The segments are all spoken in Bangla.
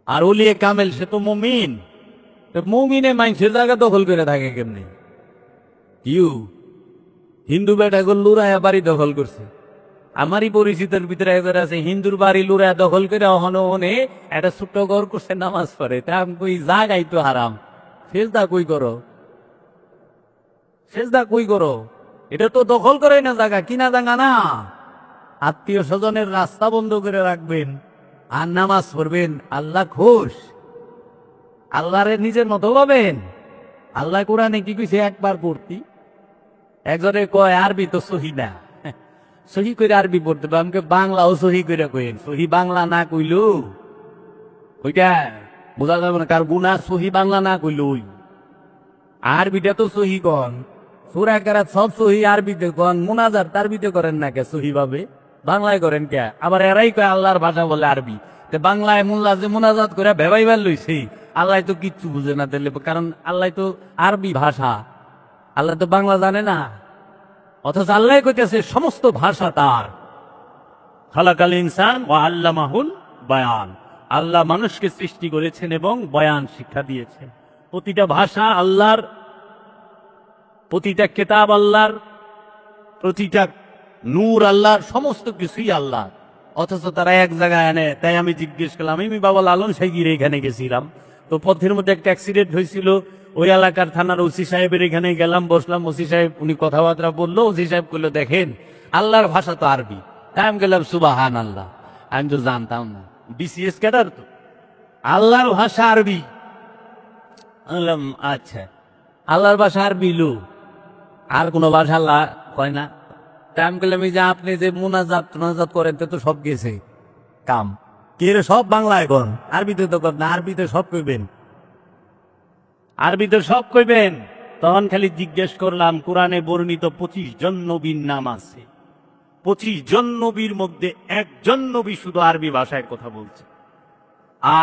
আর ওলিয়ে কামেল সে তো মুমিন, মুমিনে মানুষের জায়গা দখল করে থাকে কেমনি? কিউ হিন্দু বেটাগুলো লুরায়া বাড়ি দখল করছে। আমারই পরিচিতের ভিতরে একজন আছে, হিন্দুর বাড়ি লুরায়া দখল করে ওখানে একটা ছোট্ট ঘর করছে, নামাজ পড়ে। তা আমি কই জাগাই তো হারাম, সেজদা কই করো, সেজদা কই করো? এটা তো দখল করে না জায়গা, কিনা জায়গা না। আত্মীয় স্বজনের রাস্তা বন্ধ করে রাখবেন আর নামাজ পড়বেন, আল্লাহ খুশ? আল্লাহরে নিজের মতো পাবেন? আল্লাহ কোরআনে কি কইছে? একবার পড়তি। একজনে কয় আরবি তো সহি না, সহি করে আরবি পড়তে হবে। আমাকে বাংলাও সহি করে কইন, সহি বাংলা না কইলো ওইটা বোঝা যাবে না কার গুনাহ। সহি বাংলা না কইলো আরবিটা তো সহি কন, সূরা কেরাত সব সহি আরবিতে কন, মুনাজাত আরবিতে করেন না কে? সহি ভাবে বাংলায় করেন কে? আবার এরাই কয় আল্লাহর ভাষা বলে আরবি। বাংলায় মোল্লা যে মুনাজাত করে ভেবাইবার লইছে, আল্লাহ তো কিচ্ছু বুঝে না দিলে, কারণ আল্লাহ তো আরবি ভাষা, আল্লাহ তো বাংলা জানে না। অথচ আল্লাহ কইতেছে সমস্ত ভাষা তার। খালাকাল ইনসান ওয়া আল্লামাহুল বায়ান, আল্লাহ মানুষকে সৃষ্টি করেছেন এবং বয়ান শিক্ষা দিয়েছেন। প্রতিটা ভাষা আল্লাহর, প্রতিটা কিতাব আল্লাহর, প্রতিটা নূর আল্লাহর, সমস্ত কিছুই আল্লাহ। অথচ তারা এক জায়গায় আনে। তাই আমি জিজ্ঞেস করলাম, আমি বাবা লালন সাইগির এখানে গেছিলাম, তো পথের মধ্যে একটা অ্যাক্সিডেন্ট হয়েছিল, ওই এলাকার থানার ওসি সাহেবের এখানে গেলাম, বসলাম। ওসি সাহেব উনি কথাবার্তা বললো। ওসি সাহেব বললো দেখেন আল্লাহর ভাষা তো আরবি। তাই আমি গেলাম সুবাহান আল্লাহ, আমি তো জানতাম না, বিসিএস ক্যাডার তো, আল্লাহর ভাষা আরবি। বললাম আচ্ছা, আল্লাহর ভাষা আরবি লো, আর কোন ভাষা আল্লাহ হয় না? তাই আমি বললাম এই যে আপনি যে মুনাজাত করেন তো সব গেছে কাম, কি রে সব বাংলায় কন, আরবিতে তো কর না? আরবিতে সব কইবেন, আরবিতে সব কইবেন। তখন খালি জিজ্ঞেস করলাম, কোরআনে বর্ণিত 25 জন নবীর নাম আছে, 25 জন নবীর মধ্যে একজন নবী শুধু আরবি ভাষায় কথা বলছে,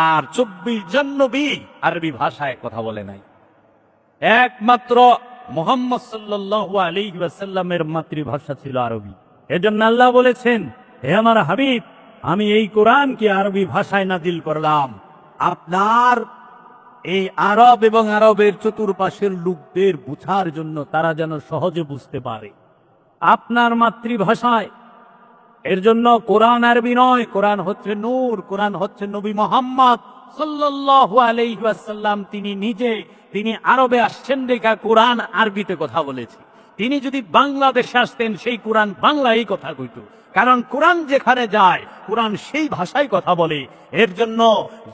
আর 24 জন নবী আরবি ভাষায় কথা বলে নাই। একমাত্র মুহাম্মদ সাল্লাল্লাহু আলাইহি ওয়াসাল্লামের মাতৃভাষা ছিল আরবি। এজন্য আল্লাহ বলেছেন, হে আমার হাবিব, আমি এই কোরআনকে আরবি ভাষায় নাজিল করলাম আপনার এই আরব এবং আরবের চতুর্পাশের লোকদের বুঝার জন্য, তারা যেন সহজে বুঝতে পারে আপনার মাতৃভাষায়। এর জন্য কোরআন আরবি নয়, কোরআন হচ্ছে নূর, কোরআন হচ্ছে নবী মুহাম্মদ সাল্লাল্লাহু আলাইহি ওয়াসাল্লাম। তিনি নিজে, তিনি আরবে আসছেন দেখা কোরআন আরবিতে কথা বলেছে। তিনি যদি বাংলাদেশে আসতেন, সেই কোরআন বাংলায় কথা কইত, কারণ কোরআন যেখানে যায় কোরআন সেই ভাষায় কথা বলে। এর জন্য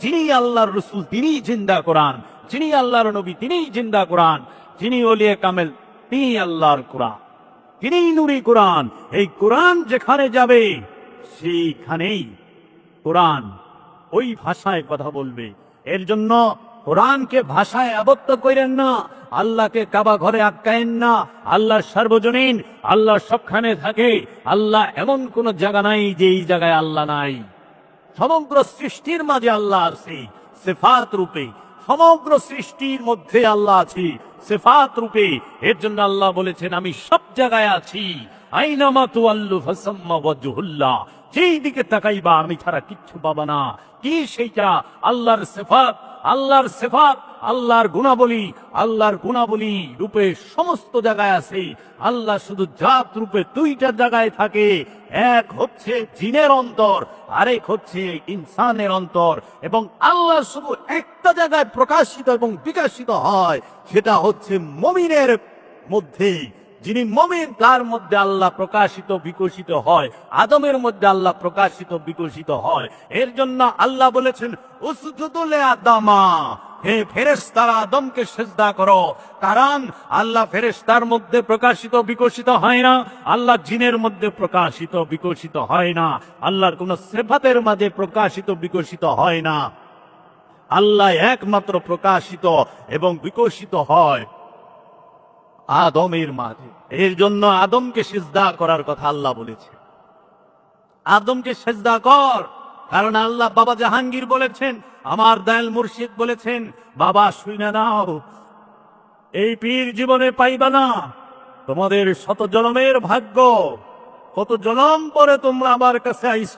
যিনি আল্লাহর রাসূল তিনিই জিন্দা কোরআন, যিনি আল্লাহর নবী তিনিই জিন্দা কোরআন, যিনি ওলিয়ে কামেল তিনি আল্লাহর কোরআন, তিনি নূরি কোরআন। এই কোরআন যেখানে যাবে সেইখানেই কোরআন ওই ভাষায় কথা বলবে। এর জন্য কোরআনকে ভাষায় আবদ্ধ করেন না, আল্লাহকে কাবা ঘরে আটকায়েন না। আল্লাহ সার্বজনীন, আল্লাহ সবখানে থাকে। আল্লাহ এমন কোন জায়গা নাই যে এই জায়গায় আল্লাহ নাই। সমগ্র সৃষ্টির মাঝে আল্লাহ আছে সিফাত রূপে, সমগ্র সৃষ্টির মধ্যে আল্লাহ আছে সিফাত রূপে। এর জন্য আল্লাহ বলেছেন, আমি সব জায়গায় আছি। আইনামা তুআল্লু ফাসাম্মা ওয়াজহুল্লাহ, যেই দিকে তাকাইবা আমি ছাড়া কিচ্ছু পাবা না। কি সেইটা? আল্লাহর সিফাত, আল্লাহর সিফাত, আল্লাহর গুণাবলী, আল্লাহর গুণাবলী রূপে সমস্ত জায়গায় আছে। আল্লাহ শুধু জাত রূপে দুইটা জায়গায় থাকে, এক হচ্ছে জিনের অন্তর, আরেক হচ্ছে ইনসানের অন্তর। এবং আল্লাহ শুধু একটা জায়গায় প্রকাশিত এবং বিকশিত হয়, সেটা হচ্ছে মুমিনের মধ্যে। যিনি মুমিন তার মধ্যে আল্লাহ প্রকাশিত বিকশিত হয়, আদমের মধ্যে আল্লাহ প্রকাশিত বিকশিত হয়। এর জন্য আল্লাহ বলেছেন, উসজুদু লিআদামা, হে ফেরেশতারা আদমকে সিজদা করো। কারণ আল্লাহ ফেরেশতার মধ্যে প্রকাশিত বিকশিত হয় না, আল্লাহ জিনের মধ্যে প্রকাশিত বিকশিত হয় না, আল্লাহর কোন সিফাতের মাঝে প্রকাশিত বিকশিত হয় না। আল্লাহ একমাত্র প্রকাশিত এবং বিকশিত হয় আদমের মাঝে। এর জন্য আদমকে সিজদা করার কথা আল্লাহ বলেছে, আদমকে সিজদা কর। কারণ আল্লাহ বাবা জাহাঙ্গীর বলেছেন, আমার দয়াল মুর্শিদ বলেছেন, বাবা শুনে নাও, এই পীর জীবনে পাইবা না, তোমাদের শত জনমের ভাগ্য, কত জনম পরে তোমরা আমার কাছে আইছ,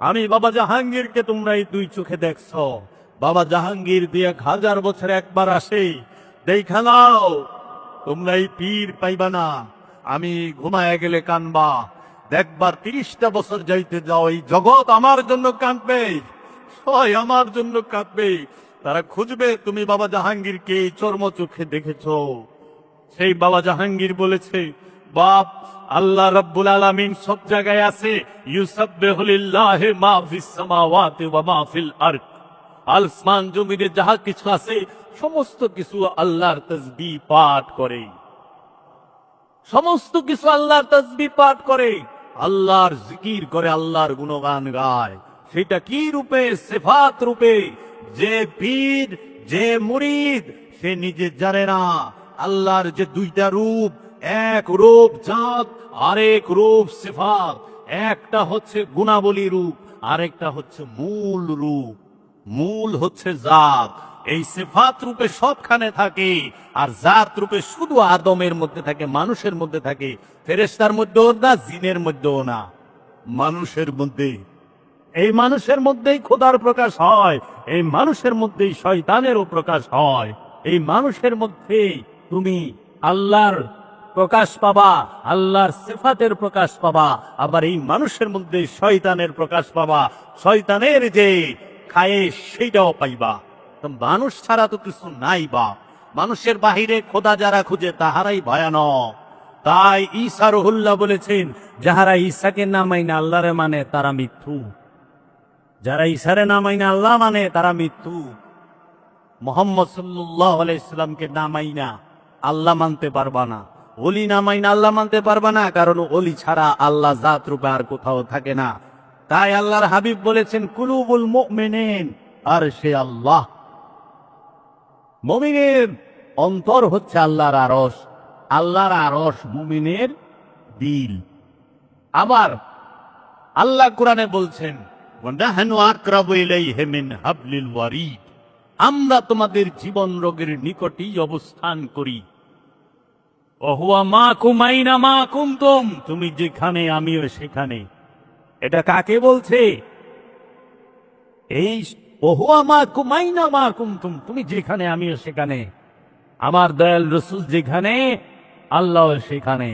আমি বাবা জাহাঙ্গীরকে তোমরা এই দুই চোখে দেখছো। বাবা জাহাঙ্গীর 1000 বছরে একবার আসে, দেখা নাও। তোমরা এই পীর পাইবা না। আমি ঘুমায় গেলে কানবা, দেখবার 30টা বছর যাইতে যাও, এই জগৎ আমার জন্য কাঁদবে, সবাই আমার জন্য কাঁদবে। তারা খুঁজবে তুমি বাবা জাহাঙ্গীরকে চর্ম চোখে দেখেছো। সেই বাবা জাহাঙ্গীর বলেছে, বাপ, আল্লাহ রাব্বুল আলামিন সব জায়গায় আছে। ইউসাব্বিহু লিল্লাহি মা ফিস সামাওয়াতি ওয়া মা ফিল আরদ। আসমান জমিনে যাহা কিছু আছে সমস্ত কিছু আল্লাহর তাসবিহ পাঠ করে, সমস্ত কিছু আল্লাহর তাসবিহ পাঠ করে, আল্লাহর জিকির করে, আল্লাহর গুণগান গায়। সেটা কি রূপে? সিফাত রূপে। যে পীর, যে মুরিদ, সে নিজে জানে না আল্লাহর যে দুইটা রূপ, এক রূপ জাত, আরেক রূপ সিফাত। একটা হচ্ছে গুণাবলী রূপ, আরেকটা হচ্ছে মূল রূপ। মূল হচ্ছে জাত, এই সিফাত রূপে সবখানে থাকে, আর জাত রূপে শুধু আদমের মধ্যে থাকে, মানুষের মধ্যে থাকে। ফেরেশতার মধ্যেও না, জিনের মধ্যেও না, মানুষের মধ্যে। এই মানুষের মধ্যেই খোদার প্রকাশ হয়, এই মানুষের মধ্যেই শয়তানেরও প্রকাশ হয়। এই মানুষের মধ্যেই তুমি আল্লাহর প্রকাশ পাবা, আল্লাহর সিফাতের প্রকাশ পাবা। আবার এই মানুষের মধ্যে শয়তানের প্রকাশ পাবা, শয়তানের যে খায়েশ সেইটাও পাইবা। তো মানুষ ছাড়া তো কিছু নাই বা। মানুষের বাহিরে খোদা যারা খুঁজে তাহারাই ভয়ানক। তাই ঈসা রুহুল্লাহ বলেছেন, যাহারা ঈসাকে না মাইনে আল্লাহরে মানে তারা মিথ্যু। যারা ঈসারে না মাইনে আল্লাহ মানে তারা মিথ্যু। মুহাম্মদ সাল্লাল্লাহু আলাইহি সাল্লামকে না মাইনা আল্লাহ মানতে পারবা না, ওলি না মাইনা আল্লাহ মানতে পারবা না, কারণ ওলি ছাড়া আল্লাহ জাত রূপে আর কোথাও থাকে না। তাই আল্লাহর হাবিব বলেছেন, কুলুবুল মুমিনিন আরশে আল্লাহ। মুমিনের অন্তর হচ্ছে আল্লাহর আরশ, আল্লাহর আরশ মুমিনের দিল। আবার আল্লাহ কোরআনে বলছেন, ওয়ানাহনু আকরাবু ইলাইহি মিন হাবলিল ওয়ারিদ। আমরা তোমাদের জীবন রোগের নিকটেই অবস্থান করি। ওহুয়া মাকুম আইনা মা কুনতুম, তুমি যেখানে আমিও সেখানে। এটা কাকে বলছে? এই ওহুয়া মাকুম আইনা মা কুনতুম, তুমি যেখানে আমিও সেখানে। আমার দয়াল রাসূল যেখানে, আল্লাহ সেখানে।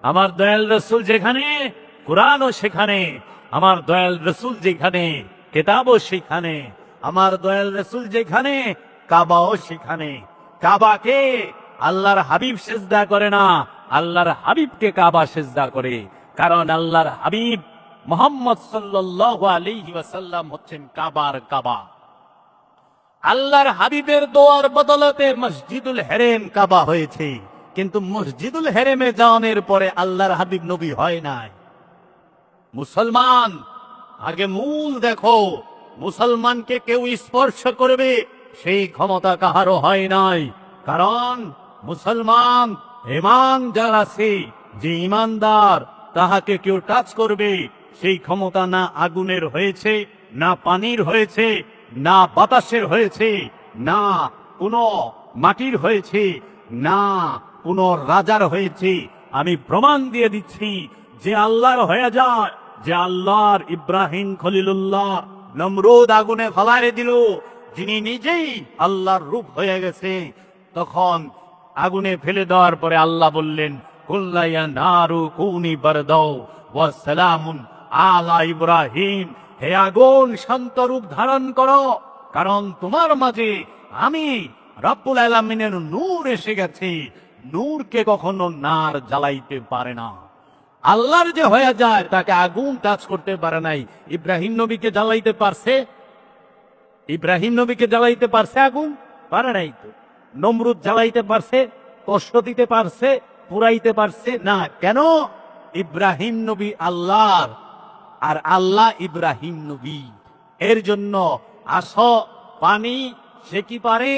আমার দয়াল রাসূল যেখানে, কুরআনও সেখানে। আমার দয়াল রাসূল যেখানে, কিতাবও সেখানে। আমার দয়াল রাসূল যেখানে, কাবাও সেখানে। কাবাকে আল্লাহর হাবিব সিজদা করে না, আল্লাহর হাবিবকে কাবা সিজদা করে। কারণ আল্লাহর হাবিব মুহাম্মদ সাল্লাল্লাহু আলাইহি ওয়াসাল্লাম হচ্ছেন কাবার কাবা। আল্লাহর হাবিবের দোয়ার বদলতে মসজিদুল হেরেম কাবা হয়েছে, কিন্তু মসজিদুল হেরেমে যাওয়ার পরে আল্লাহর হাবিব নবী হয় নাই। মুসলমান আগে মূল দেখো, মুসলমানকে কেউ স্পর্শ করবে সেই ক্ষমতা কাহারও হয় নাই। কারণ মুসলমান ঈমান যার আছে, যে ঈমানদার, তাহাকে কেউ টাচ করবে সেই ক্ষমতা না আগুনের হয়েছে, না পানির হয়েছে, না বাতাসের হয়েছে, না কোনো মাটির হয়েছে, না কোনো রাজার হয়েছে। আমি প্রমাণ দিয়ে দিচ্ছি, যে আল্লাহর হয়ে যায়, যে আল্লাহর ইব্রাহিম খলিলুল্লাহ নমরুদ আগুনে ফেলারে দিল, যিনি নিজেই আল্লাহর রূপ হয়ে গেছে, তখন আগুনে ফেলে দেওয়ার পরে আল্লাহ বললেন, কুল্লা ইয়া নারু কুনি বারদাও ওয়া সালামুন আলা ইব্রাহিম, হে আগুন শান্ত রূপ ধারণ করো, কারণ তোমার মাঝে আমি রব্বুল আলামিনের নূর এসে গেছে। নূরকে কখনো নার জ্বালাইতে পারে না। আল্লাহর যে হয়ে যায় তাকে আগুন টাচ করতে পারে নাই। ইব্রাহিম নবীকে জ্বালাইতে পারছে? ইব্রাহিম নবীকে জ্বালাইতে পারছে আগুন? পারে নাই তো। নমরুদ জ্বালাইতে পারছে? কষ্ট দিতে পারছে? পুরাইতে পারছে না। কেন? ইব্রাহিম নবী আল্লাহর, আর আল্লাহ ইব্রাহিম নবী। এর জন্য আসো পানি, সে কি পারে?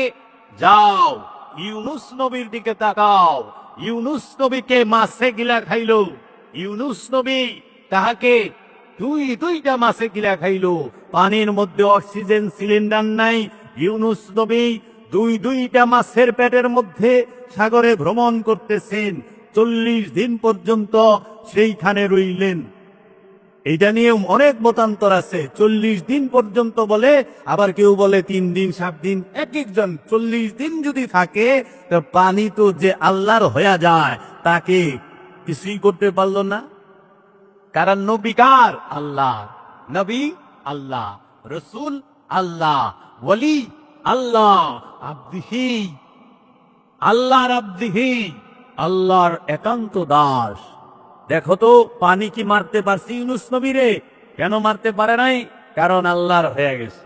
যাও ইউনুস নবীর দিকে তাকাও। ইউনুস নবীকে মাছে গিলা খাইলো। ইউনুস নবী তাহাকে দুইটা মাছে গিলা খাইলো। পানির মধ্যে অক্সিজেন সিলিন্ডার নাই। ইউনুস নবী দুইটা মাছের পেটের মধ্যে সাগরে ভ্রমণ করতেছেন। 40 দিন পর্যন্ত সেইখানে রইলেন। এইটা নিয়ে অনেক মতান্তর আছে। 40 দিন পর্যন্ত বলে, আবার কেউ বলে 3 দিন 7 দিন। এক একজন 40 দিন যদি থাকে, তো পানি তো যে আল্লাহর হয়ে যায় তাকে কিছুই করতে পারলো না। কারণ নবী কার? আল্লাহ। নবী আল্লাহ, রসুল আল্লাহ, ওয়ালি আল্লাহ, আব্দিহি আল্লাহর আব্দিহি, আল্লাহর একান্ত দাস। দেখো তো পানি কি মারতে পারছে ইউনূস নবীরে? কেন মারতে পারে নাই? কারণ আল্লাহর হয়ে গেছে।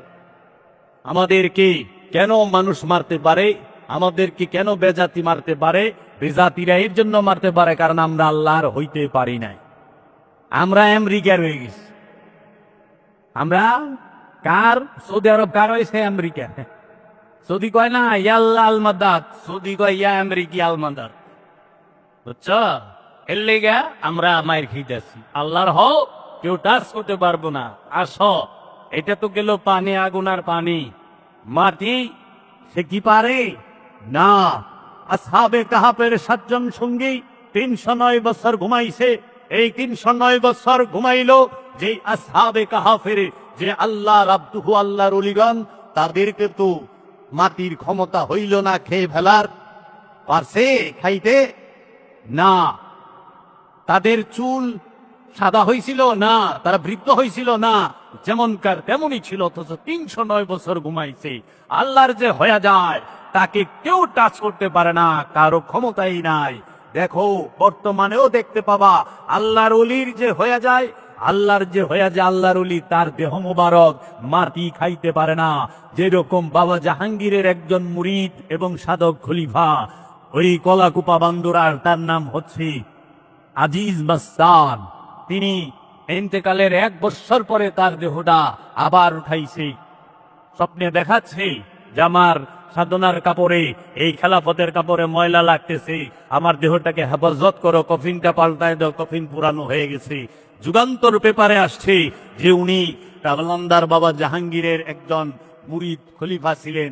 আমাদেরকে কেন মানুষ মারতে পারে? আমাদেরকে কেন বেজাতি মারতে পারে? বেজাতিরা এর জন্য মারতে পারে কারণ আমরা আল্লাহর হইতে পারি নাই। আমরা আমেরিকার হয়ে গেছি। আমরা কার? সৌদি আরব কার হয়েছে? আমেরিকা। সৌদি কয় না ইয়াল্লা আল মাদাদ, সৌদি কয় ইয়া আমেরিকি আল মাদাদ। বুঝছো? এর লেগা আমরা মায়ের খেতেছি। আল্লাহর হও, কেউ টাচ করতে পারবো না। আসো, এটা তো গেল পানি, আগুন আর পানি। মাটি সে কি পারে না। আসহাবে কাহাফের 7 জন সঙ্গী 309 বছর ঘুমাইছে। এই 309 বছর ঘুমাইলো যে আসহাবে কাহাফের, যে আল্লাহ রাব্দুহু, আল্লাহর ওলিগণ, তাদেরকে তো মাটির ক্ষমতা হইল না খেয়ে ফেলার। পারছে খাইতে? না। তাদের চুল সাদা হয়েছিল না, তারা বৃদ্ধ হয়েছিল না, যেমনকার তেমনই ছিল। অথচ 309 বছর ঘুমাইছে। আল্লাহর যে হয়ে যায় তাকে কেউ টাচ করতে পারে না, কারো ক্ষমতাই নাই। দেখো বর্তমানেও দেখতে পাবা আল্লাহর ওলির যে হয়ে যায়, আল্লাহর যে হয়ে যায় আল্লাহর ওলি, তার দেহ মোবারক মাটি খাইতে পারে না। যেরকম বাবা জাহাঙ্গীরের একজন মুরিদ এবং সাধক খলিফা, ওই কলাকুপা বান্দুরার, তার নাম হচ্ছে আজিজ মাস্তান। তিনি ইন্তেকালের 1 বছর পরে তার দেহটা আবার উঠাইছে। স্বপ্নে দেখাচ্ছে যে আমার সাধনার কাপড়ে, এই খেলাফতের কাপড়ে ময়লা লাগতেছে, আমার দেহটাকে হেফাজত করো, কফিনটা পাল্টায় দাও, কফিন পুরানো হয়ে গেছে। যুগান্তর পেপারে আসছে যে উনি কালান্দার বাবা জাহাঙ্গীরের একজন মুরিদ খলিফা ছিলেন।